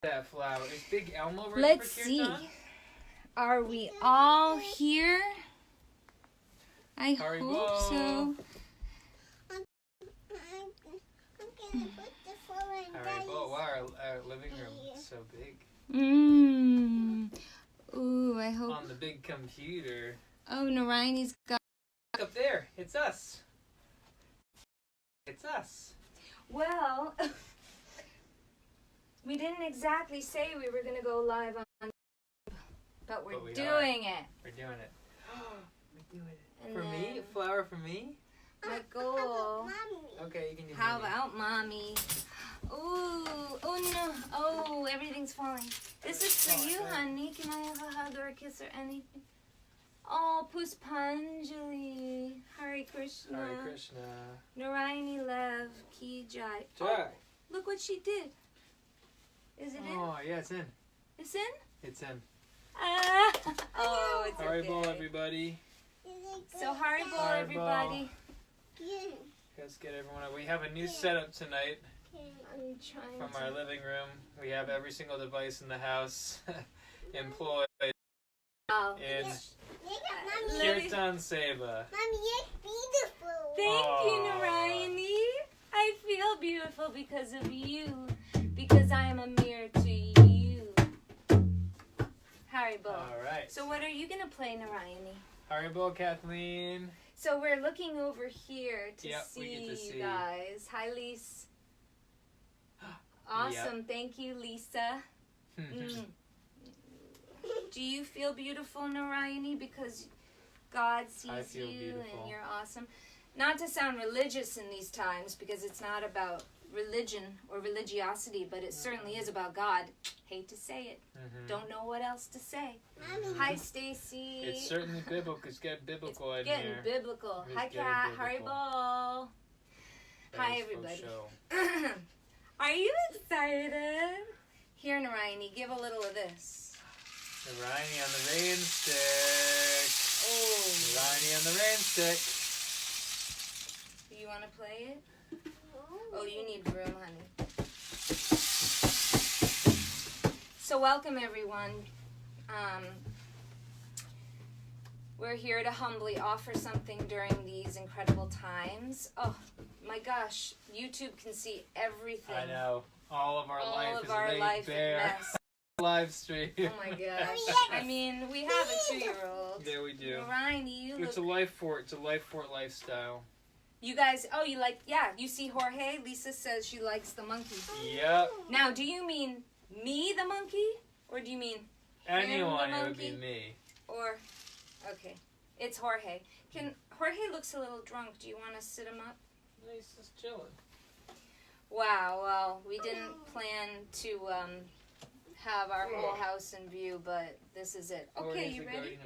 That flower. Is Big Elmo ready Let's for see. Kirtan? Are we all here? I Haribo. hope so. Haribo. Wow, our living room is so big. Ooh, I hope. On the big computer. Oh, Narayani's got. Up there. It's us. It's us. Well, we didn't exactly say we were going to go live on, but we're doing it. We're doing it. We're doing it. And For me? A flower for me? My goal. Okay, you can do How mommy. about mommy? Ooh, oh no. Oh, everything's falling. This is for you, honey. Can I have a hug or a kiss or anything? Oh, Puspanjali. Hare Krishna. Hare Krishna. Narayani Lev. Ki Jai. Jai. Oh, look what she did. Is it in? Oh, yeah, it's in. It's in? It's in. Ah. Oh, it's Haribo, okay. everybody. So Haribo, Haribo. everybody. Let's get everyone up. We have a new setup tonight I'm trying from to... our living room. We have every single device in the house employed Oh. in Let me- Kirtan Seva. Mommy, you're beautiful. Thank Aw. you, Narayani. I feel beautiful because of you. Because I am a mirror to you. Haribo. All right. So what are you going to play, Narayani? Haribo, Kathleen. So we're looking over here to Yep, we see get to you see. guys. Hi, Lisa. Awesome. Thank you, Lisa. Do you feel beautiful, Narayani? Because God I sees feel you beautiful. and you're awesome. Not to sound religious in these times, because it's not about religion or religiosity, but it certainly is about God. Hate to say it. Don't know what else to say. Mommy. Hi, Stacy. It's certainly biblical. It's getting biblical in Getting here. biblical. It's Hi, getting Kat. biblical. Haribo. Hi, That is for everybody. show. Are you excited? Here, Narayani, give a little of this. Narayani on the rain stick. Oh. Narayani on the rain stick. Do you want to play it? Oh, you need room, honey. So welcome, everyone. We're here to humbly offer something during these incredible times. Oh, my gosh. YouTube can see everything. I know. All of our life is laid bare. mess. Live stream. Oh, my gosh. I mean, we have a 2-year-old. Yeah, we do. Ryan, you It's a look... life fort. It's a life fort lifestyle. You guys... Oh, you like... Yeah, you see Jorge? Lisa says she likes the monkey. Yep. Now, do you mean me, the monkey? Or do you mean Anyone, the it would be monkey? me. Or, okay, it's Jorge. Jorge looks a little drunk. Do you want to sit him up? He's just chilling. Wow, well, we didn't plan to have our whole house in view, but this is it. Okay, you ready?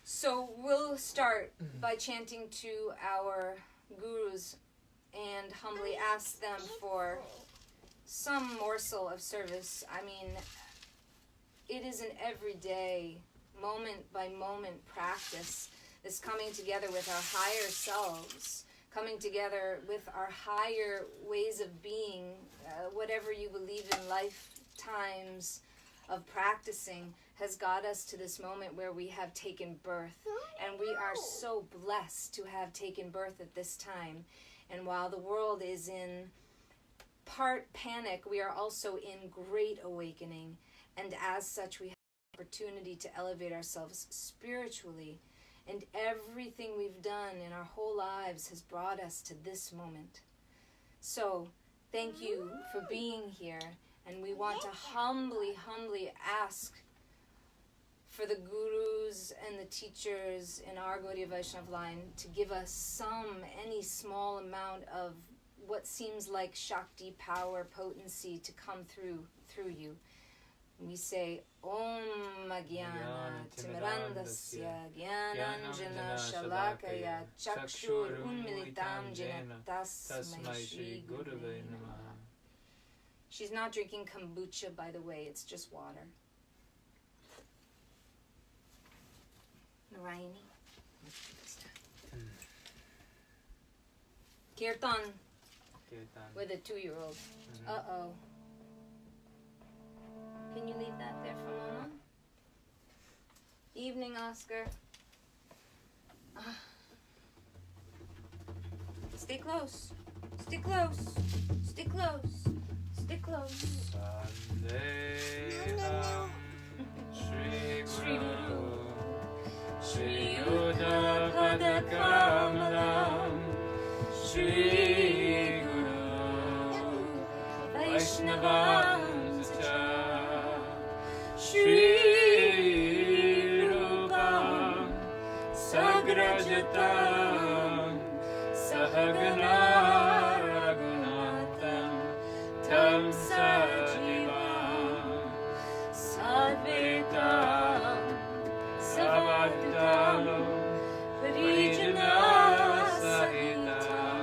So we'll start by chanting to our gurus and humbly ask them for some morsel of service. I mean, it is an everyday, moment by moment practice, this coming together with our higher selves, coming together with our higher ways of being, whatever you believe in lifetimes of practicing has got us to this moment where we have taken birth. And we are so blessed to have taken birth at this time. And while the world is in part panic, we are also in great awakening. And as such, we have the opportunity to elevate ourselves spiritually. And everything we've done in our whole lives has brought us to this moment. So, thank you for being here. And we want to humbly ask for the gurus and the teachers in our Gaudiya Vaishnav line to give us any small amount of what seems like Shakti, power, potency to come through you. We say, Om Jnana Timirandasya Jnananjana Shalakaya Chakshur Unmilitam Jena Tasmai Shri Gurave Namaha. She's not drinking kombucha, by the way. It's just water. Narayani. Kirtan with a 2-year-old. Uh-oh. Can you leave that there for Mama? Evening, Oscar. Stay close. Stay close. Stay close. Stay close. Sandeham Shri Shri Guru Shri Yuddha Padakamalam Shri Guru Vaishnavam Cha Shri Rupam Sagrajatam Sahagana Raghunatam Tam Sajivam Sadvetam Savadtam Parijana Sahitam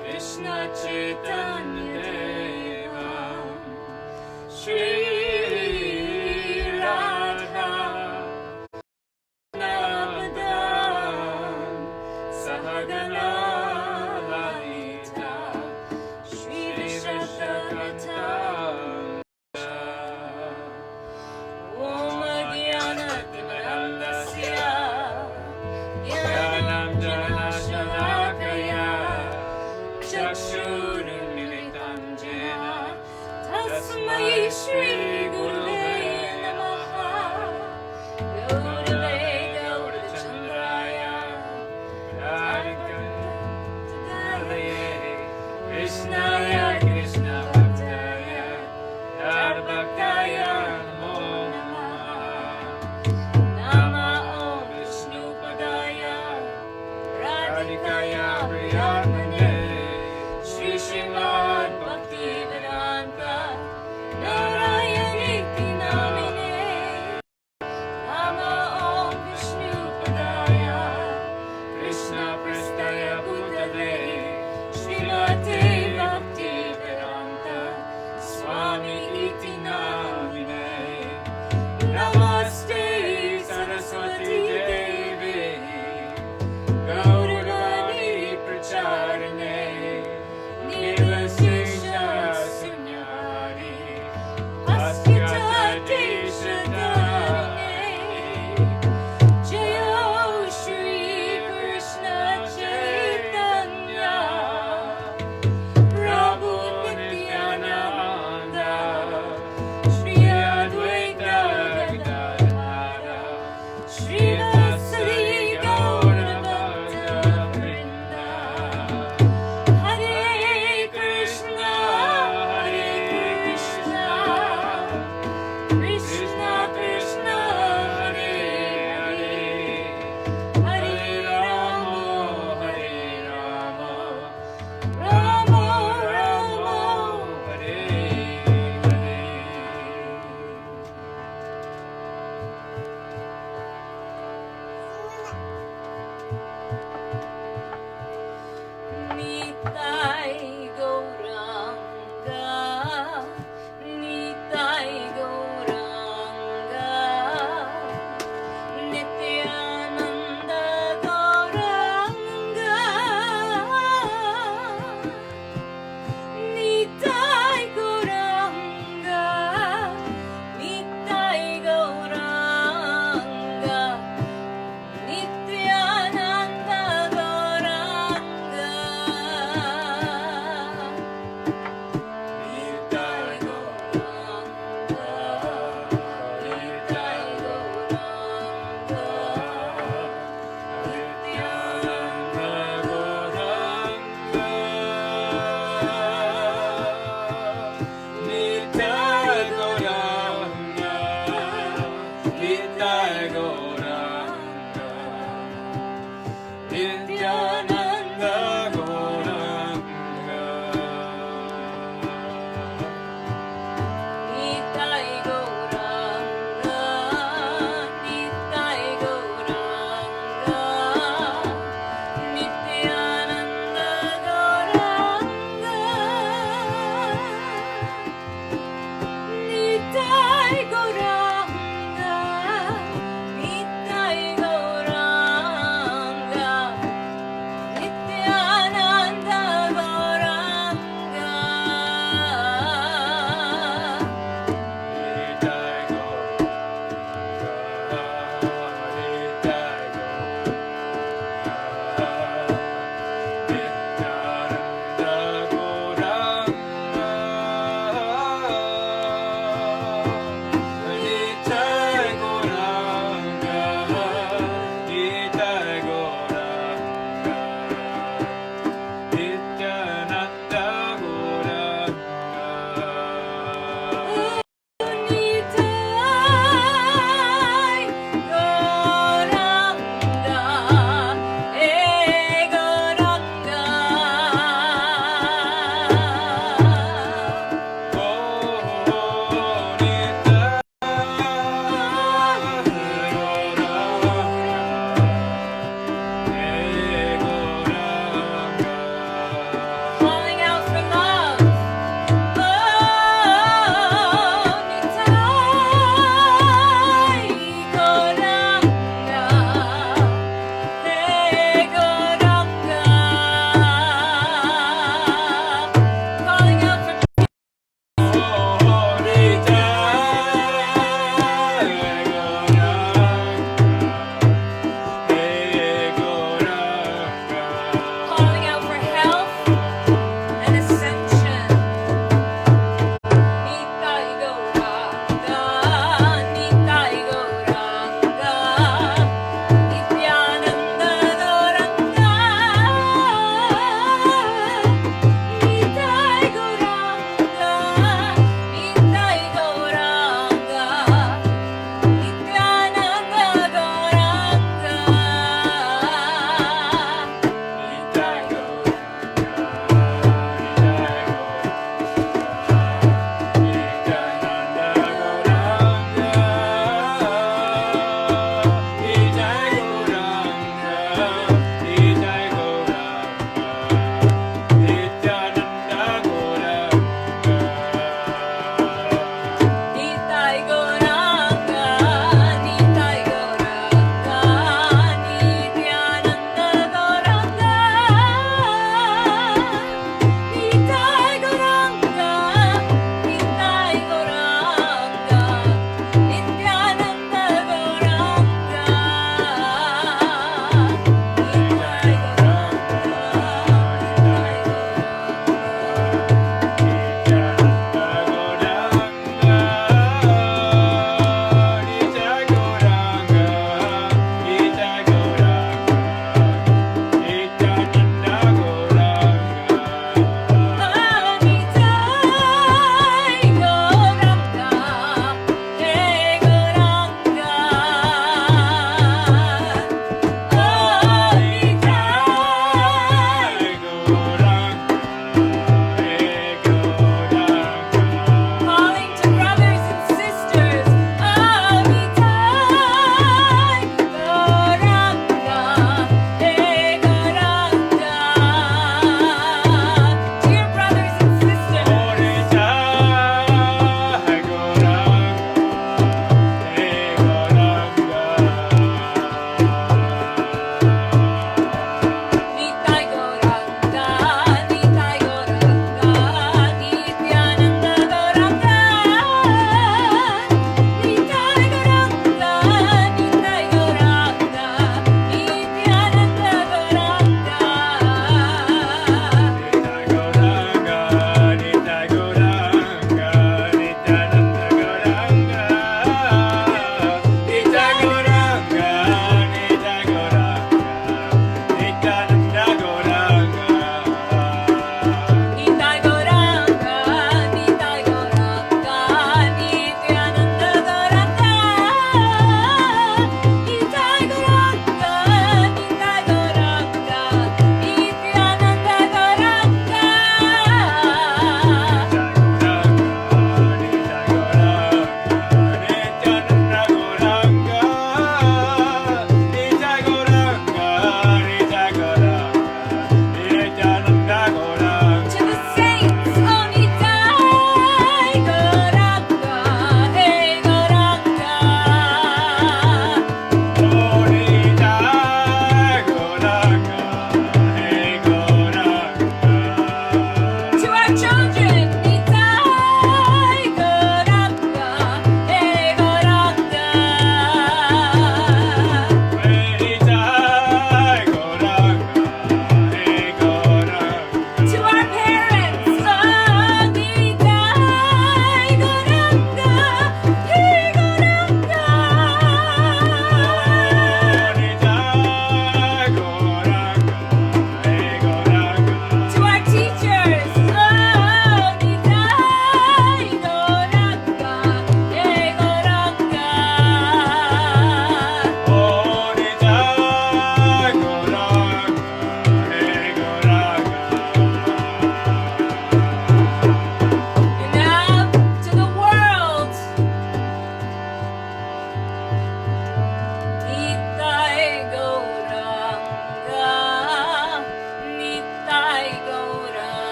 Krishna Chaitanya Devam Shri Radha Namadam Sahagana Lalita Shri Vishakatam Om Jnanatimirandasya Jnanam Janashalakaya Chakshurunmilitam Jena Tasmai Shri Gurave Namaha Gaurave Gaurachandraya Radhikaya Krishnaya Krishna Bhaktaya Radhabhaktaya Namo Namaha Nama Om Vishnu Padaya Radhikaya Priyamane Shri Srimad Bhakti Vedanta Narayana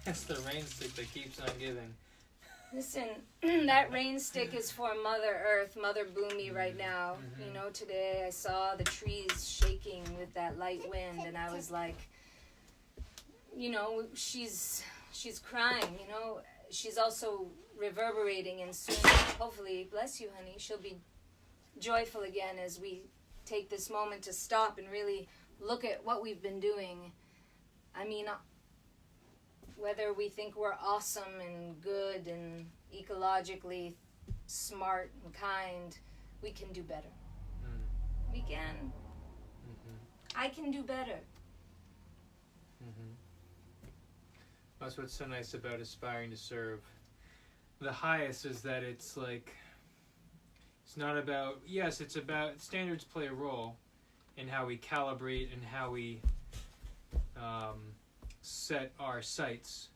It's the rain stick that keeps on giving. Listen, that rain stick is for Mother Earth, Mother Bhumi right now. Mhm. You know, today I saw the trees shaking with that light wind, and I was like, you know, she's crying, you know. She's also reverberating, and soon, hopefully, bless you, honey, she'll be joyful again as we take this moment to stop and really look at what we've been doing. I mean, whether we think we're awesome and good and ecologically smart and kind, we can do better. We can. I can do better. That's what's so nice about aspiring to serve. The highest is that it's like, it's not about, yes, it's about, standards play a role in how we calibrate and how we set our sights,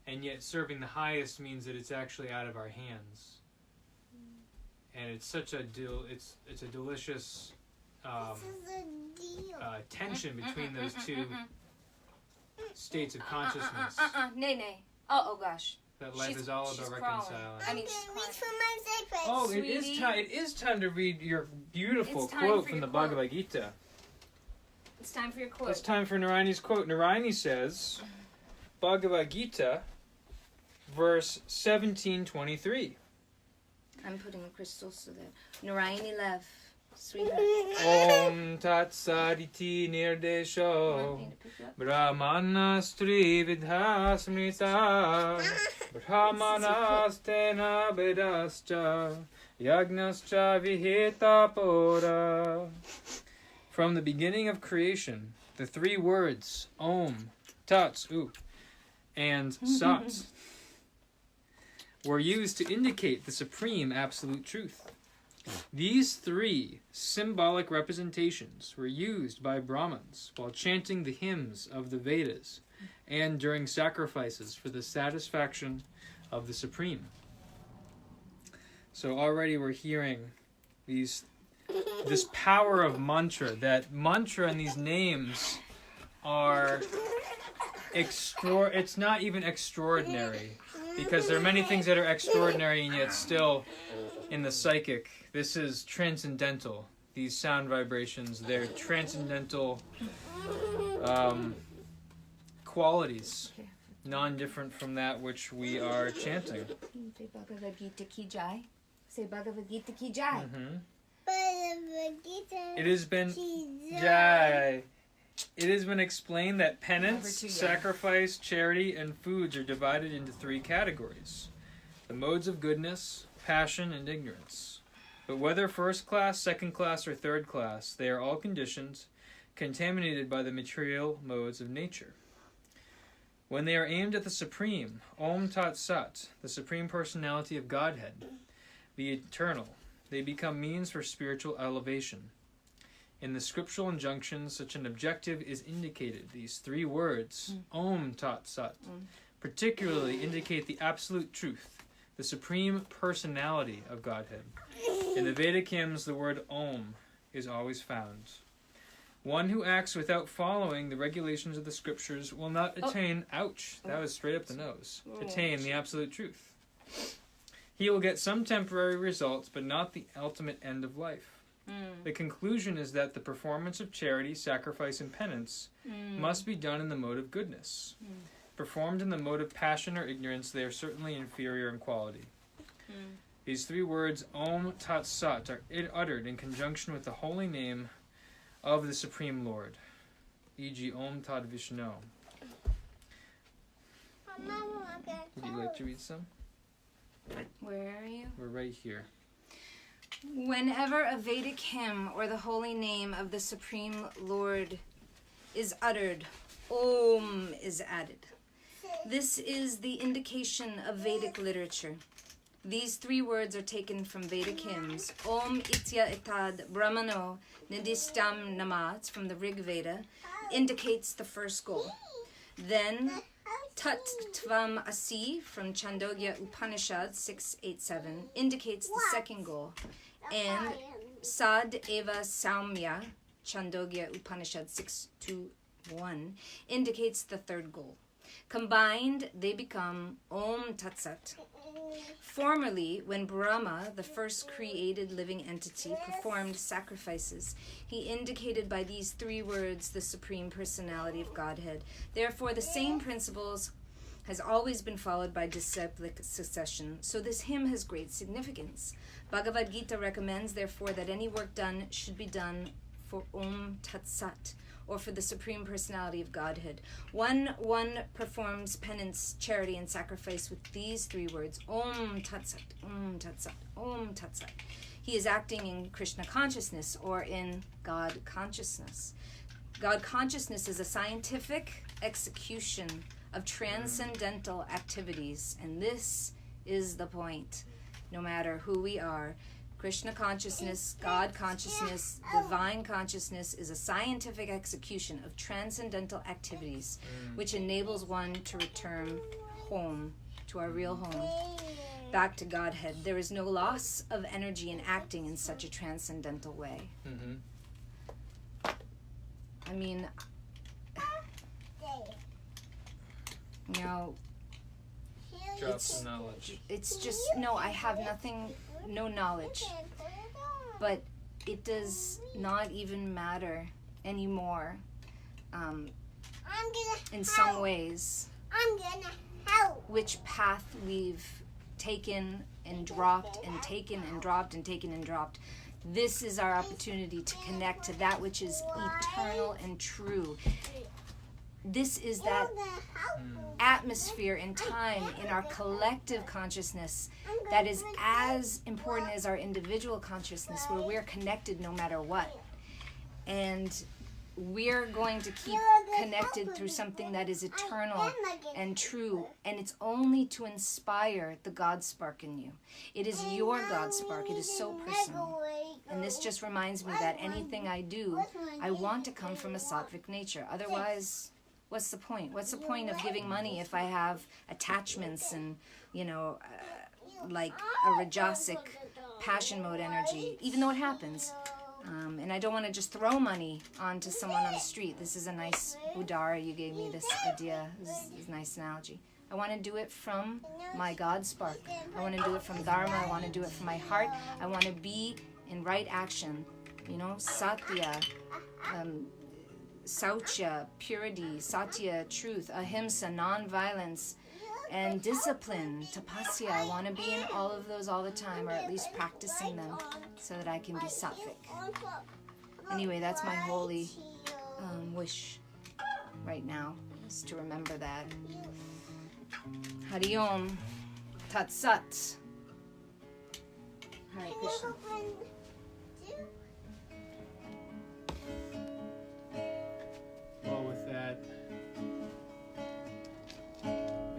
and yet serving the highest means that it's actually out of our hands, and it's such a it's a delicious tension between those two states of consciousness. Nay. Oh gosh. That life is all about reconciling. I mean, she's crying. Oh, Sweetie. it is time to read your beautiful It's time quote for from your the quote. Bhagavad Gita. It's time for your quote. It's time for Narayani's quote. Narayani says, Bhagavad Gita, verse 1723. I'm putting the crystals so that Narayani left. Sweetheart. Om Tat Saditi Nirdesho Brahmanastri Vidhasmrita Brahmanastena Vedascha Yagnascha Viheta Pora. From the beginning of creation, the three words Om, Tat, and Sat were used to indicate the supreme absolute truth. These three symbolic representations were used by Brahmins while chanting the hymns of the Vedas and during sacrifices for the satisfaction of the Supreme. So already we're hearing this power of mantra, that mantra and these names are it's not even extraordinary, because there are many things that are extraordinary and yet still in the psychic. This is transcendental. These sound vibrations, they're transcendental qualities, non-different from that which we are chanting. Say Bhagavad Gita ki jai. Say Bhagavad Gita ki jai. It has been jai. It has been explained that penance, sacrifice, charity, and foods are divided into three categories: the modes of goodness, passion, and ignorance. But whether first class, second class, or third class, they are all conditioned, contaminated by the material modes of nature. When they are aimed at the Supreme, Om Tat Sat, the Supreme Personality of Godhead, the Eternal, they become means for spiritual elevation. In the scriptural injunctions, such an objective is indicated. These three words, Om Tat Sat, particularly indicate the absolute truth, the Supreme Personality of Godhead. In the Vedic hymns, the word Om is always found. One who acts without following the regulations of the scriptures will not attain, that was straight up the nose, attain the absolute truth. He will get some temporary results, but not the ultimate end of life. The conclusion is that the performance of charity, sacrifice, and penance must be done in the mode of goodness. Performed in the mode of passion or ignorance, they are certainly inferior in quality. These three words, Om Tat Sat, are uttered in conjunction with the holy name of the Supreme Lord, e.g. Om Tat Vishnu. Would you like to read some? Where are you? We're right here. Whenever a Vedic hymn or the holy name of the Supreme Lord is uttered, Om is added. This is the indication of Vedic literature. These three words are taken from Vedic hymns. Om Itya Etad Brahmano Nidistam Namat from the Rig Veda indicates the first goal. Then Tat Tvam Asi from Chandogya Upanishad 687 indicates the second goal. And Sad Eva Saumya, Chandogya Upanishad 621, indicates the third goal. Combined, they become Om Tat Sat. Formerly, when Brahma, the first created living entity, performed sacrifices, he indicated by these 3 words the Supreme Personality of Godhead. Therefore, the same principles has always been followed by disciplic succession, so this hymn has great significance. Bhagavad Gita recommends, therefore, that any work done should be done for Om Tat Sat, or for the Supreme Personality of Godhead. One performs penance, charity, and sacrifice with these 3 words, Om Tat Sat, Om Tat Sat, Om Tat Sat. He is acting in Krishna consciousness or in God consciousness. God consciousness is a scientific execution of transcendental activities, and this is the point. No matter who we are, Krishna consciousness, God consciousness, divine consciousness is a scientific execution of transcendental activities which enables one to return home, to our real home, back to Godhead. There is no loss of energy in acting in such a transcendental way. I mean, you know, Drop some knowledge. it's just, no, I have nothing, no knowledge. But it does not even matter anymore in some ways I'm gonna help. which path we've taken and dropped and taken and dropped and taken and dropped. This is our opportunity to connect to that which is eternal and true. This is that atmosphere in time in our collective consciousness that is as important as our individual consciousness, where we're connected no matter what. And we're going to keep connected through something that is eternal and true, and it's only to inspire the God spark in you. It is your God spark. It is so personal. And this just reminds me that anything I do, I want to come from a sattvic nature. Otherwise, what's the point? What's the point of giving money if I have attachments and, you know, like a rajasic passion mode energy, even though it happens. And I don't want to just throw money onto someone on the street. This is a nice udara. You gave me this idea. This is a nice analogy. I want to do it from my God spark. I want to do it from Dharma. I want to do it from my heart. I want to be in right action. You know, satya, saucha, purity, satya, truth, ahimsa, non-violence, and discipline, tapasya. I want to be in all of those all the time, or at least practicing them, so that I can be sattvic. Anyway, that's my holy wish right now, is to remember that. Hari Om, Tat Sat. Hare Krishna. Well, with that,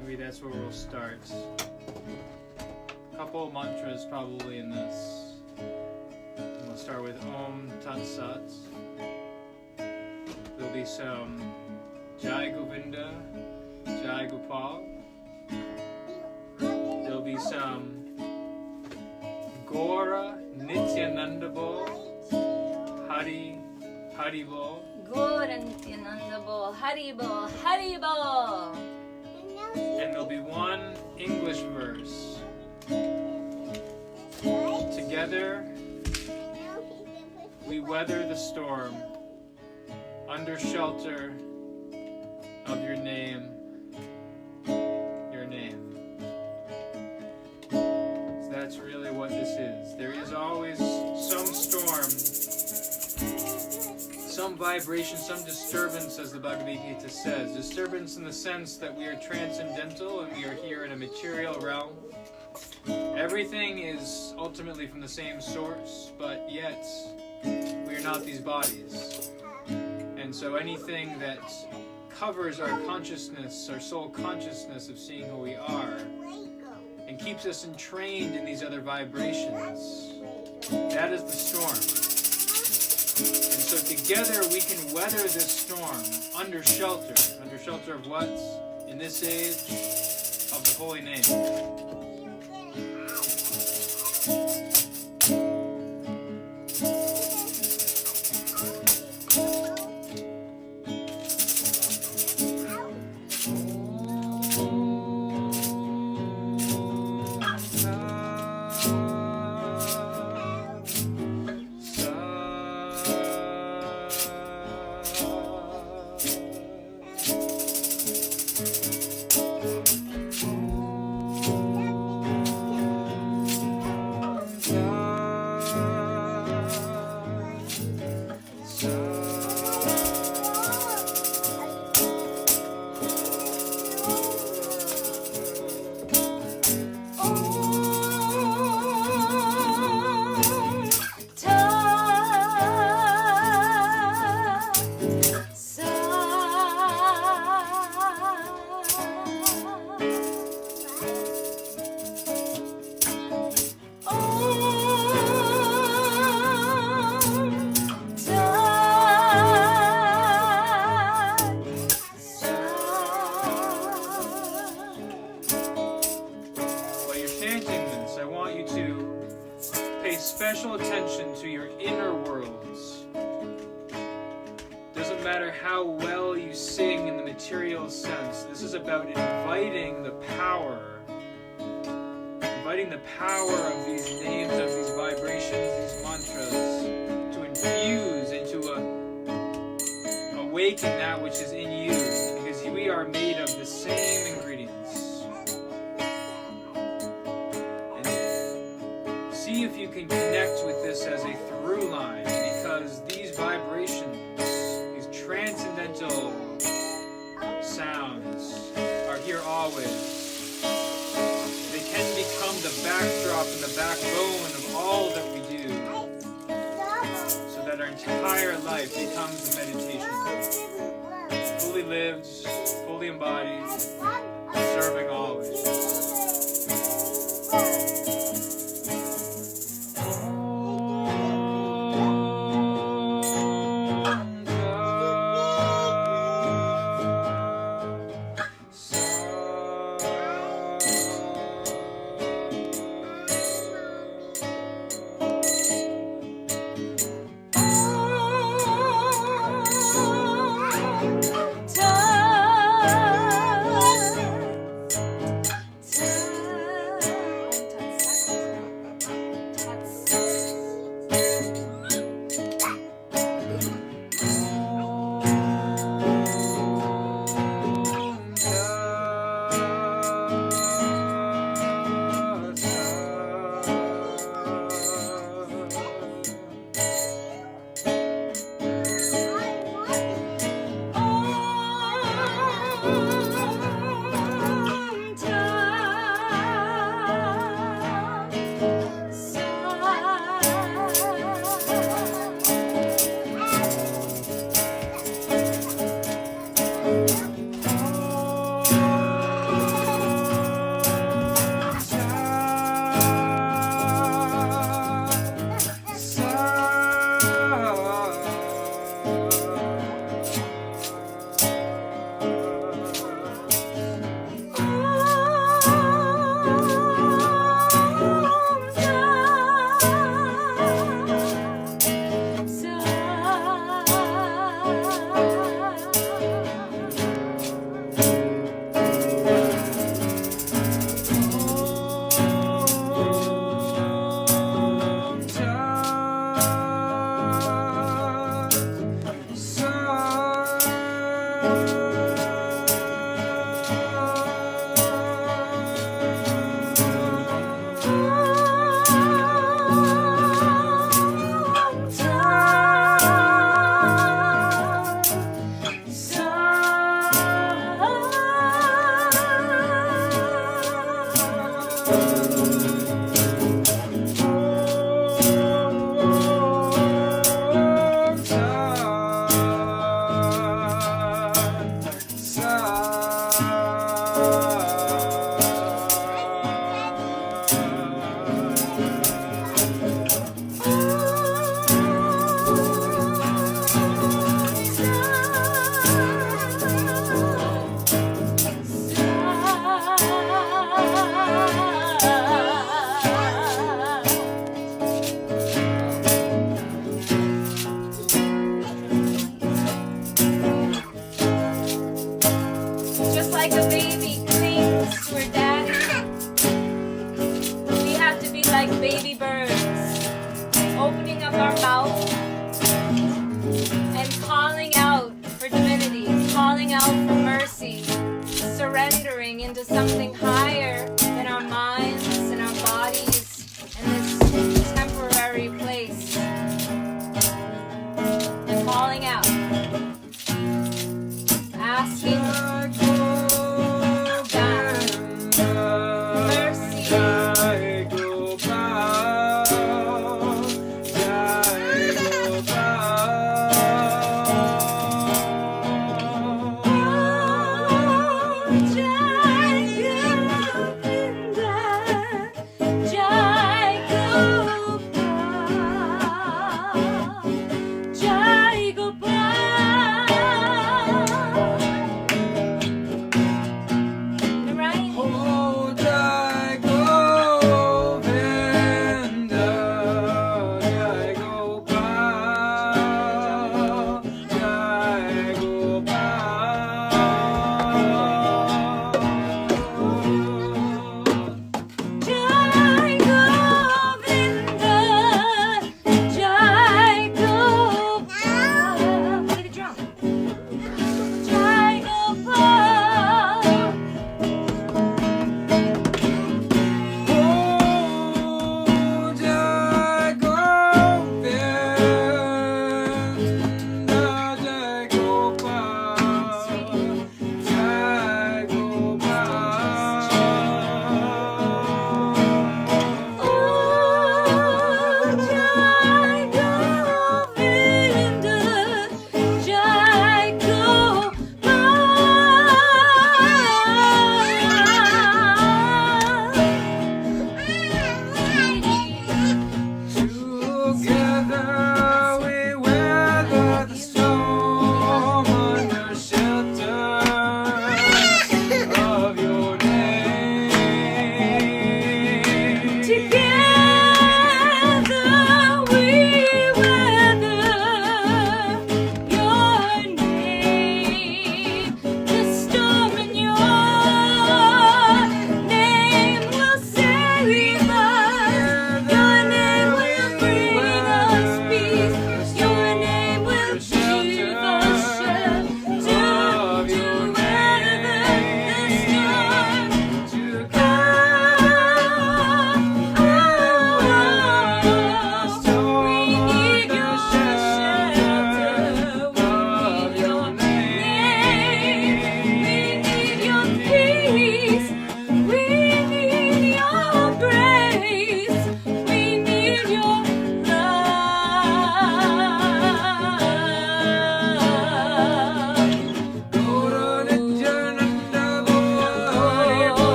maybe that's where we'll start. A couple of mantras probably in this. We'll start with Om Tat Sat. There'll be some Jai Govinda, Jai Gopal. There'll be some Gaura Nityananda Bol, Hari Bol. Gaura Nityananda Bol, Hari Bol, Hari Bol. And there'll be one English verse. Together we weather the storm under shelter of your name, your name. So that's really what this is. There is always some storm, some vibration, some disturbance, as the Bhagavad Gita says. Disturbance in the sense that we are transcendental and we are here in a material realm. Everything is ultimately from the same source, but yet we are not these bodies. And so anything that covers our consciousness, our soul consciousness of seeing who we are, and keeps us entrained in these other vibrations, that is the storm. And so together we can weather this storm under shelter of what? In this age, of the holy name. Doesn't matter how well you sing in the material sense. This is about inviting the power of these names, of these vibrations, these mantras, to infuse and to awaken that which is in you, because we are made of the same ingredients. And see if you can connect with this as a through line, because these vibrations, these transcendental sounds, are here always. They can become the backdrop and the backbone of all that we do, so that our entire life becomes a meditation, fully lived, fully embodied, serving always.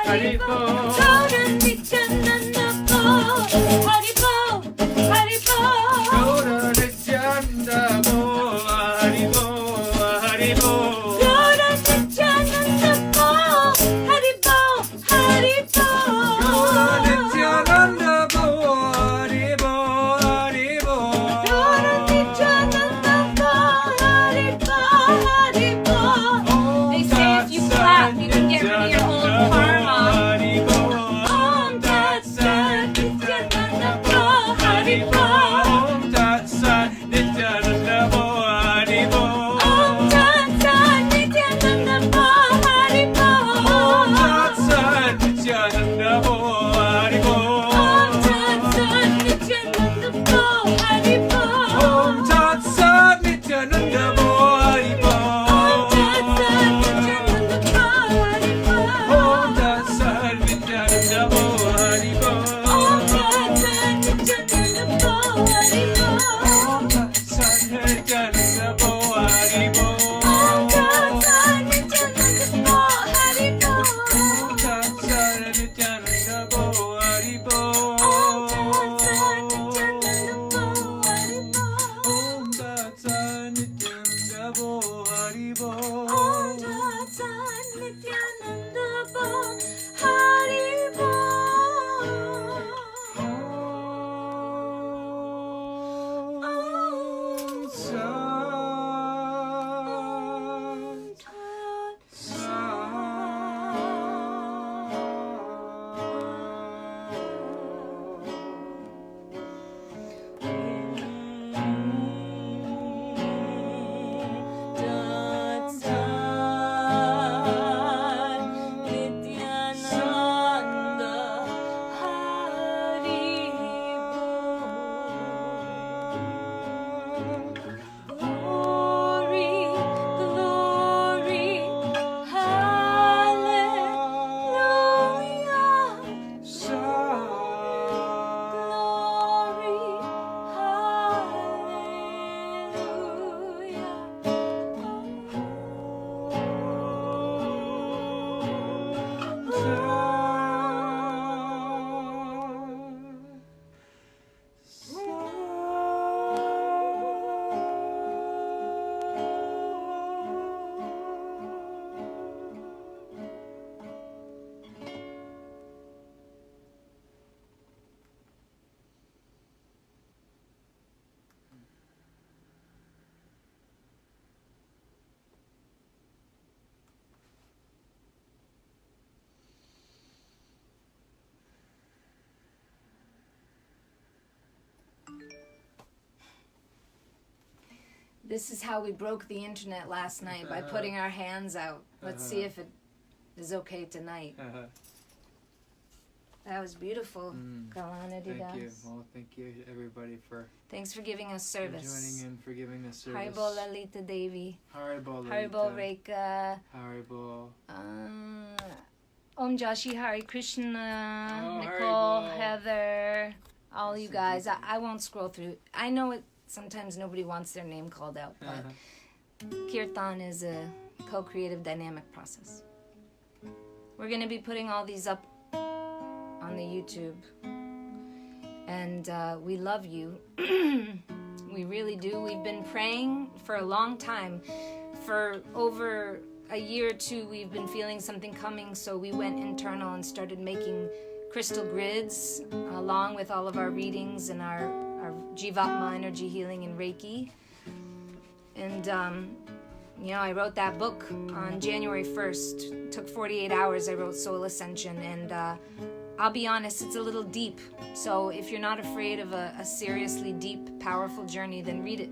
Haribo. Gaura Nityananda Bo, Haribo, Haribo. Gaura Nityananda Bo, Haribo, Haribo. Gaura Nityananda Bo, Haribo, Haribo. Gaura Nityananda Bo, Haribo, Haribo. Gaura Nityananda Bo, Haribo, Haribo. They say if you clap, you can get rid of your old karma. Om Tat Sat Nityananda Bo, Haribo. Om Tat Sat Nityananda Bo, Haribo. Om Tat Sat Nityananda Bo, Haribo. Om Tat Sat Nityananda Bo, Haribo. Om Tat Sat Nityananda Bo, Haribo. Om Tat Sat Nityananda Bo, Haribo. Om Tat Sat Nityananda Bo, Haribo. Om Tat Sat Nityananda Bo, Haribo. Om Tat Sat Nityananda Bo, Haribo. Om Tat Sat Nityananda Bo, Haribo. Om Tat Sat Nityananda Bo, Haribo. Om Tat Sat Nityananda Bo, Haribo. Om Tat Sat Nityananda Bo, Haribo. Om Tat Sat Nityananda Bo, Haribo. Om Tat Sat Nityananda Bo, Haribo. Om Sat Glory, glory, hallelujah. Glory, This is how we broke the internet last night, by putting our hands out. Let's see if it is okay tonight. That was beautiful, Kalanidhi Thank you. Das. Well, thank you everybody for Thanks for giving us for service. joining in, for giving us service. Haribo Lalita Devi. Haribo Haribo Lalita. Rekha. Haribo. Om Joshi, Hari Krishna, Oh, Nicole, Haribo. Heather, all you So guys. beautiful. I won't scroll through. I know it. Sometimes nobody wants their name called out, but Kirtan is a co-creative dynamic process. We're going to be putting all these up on the YouTube. And we love you. We really do. We've been praying for a long time. For over a year or two, we've been feeling something coming, so we went internal and started making crystal grids along with all of our readings and our Jivatma energy healing and Reiki. And I wrote that book on January 1st. It took 48 hours. I wrote Soul Ascension, and I'll be honest, it's a little deep. So if you're not afraid of a seriously deep, powerful journey, then read it.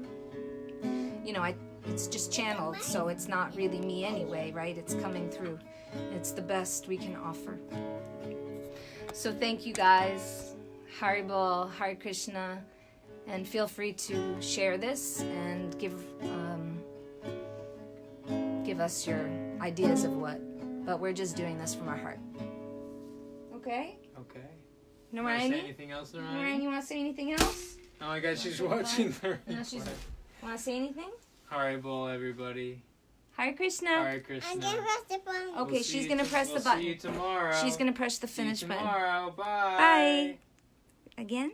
It's just channeled, so it's not really me anyway, right? It's coming through. It's the best we can offer. So thank you guys. Haribol, Hare Krishna. And feel free to share this and give us your ideas of what. But we're just doing this from our heart. Okay? Okay. No, Want to say Ryan? anything else, Ryan, Ryan? you want to say anything else? Oh my God, she's watching the No, she's. Want to say anything? Haribo, everybody. Hare Krishna. Hare Krishna. I'm gonna press the button. Okay, We'll see she's you gonna press the button. See you tomorrow. She's gonna press the See you finish button. tomorrow. Bye. Bye. Again?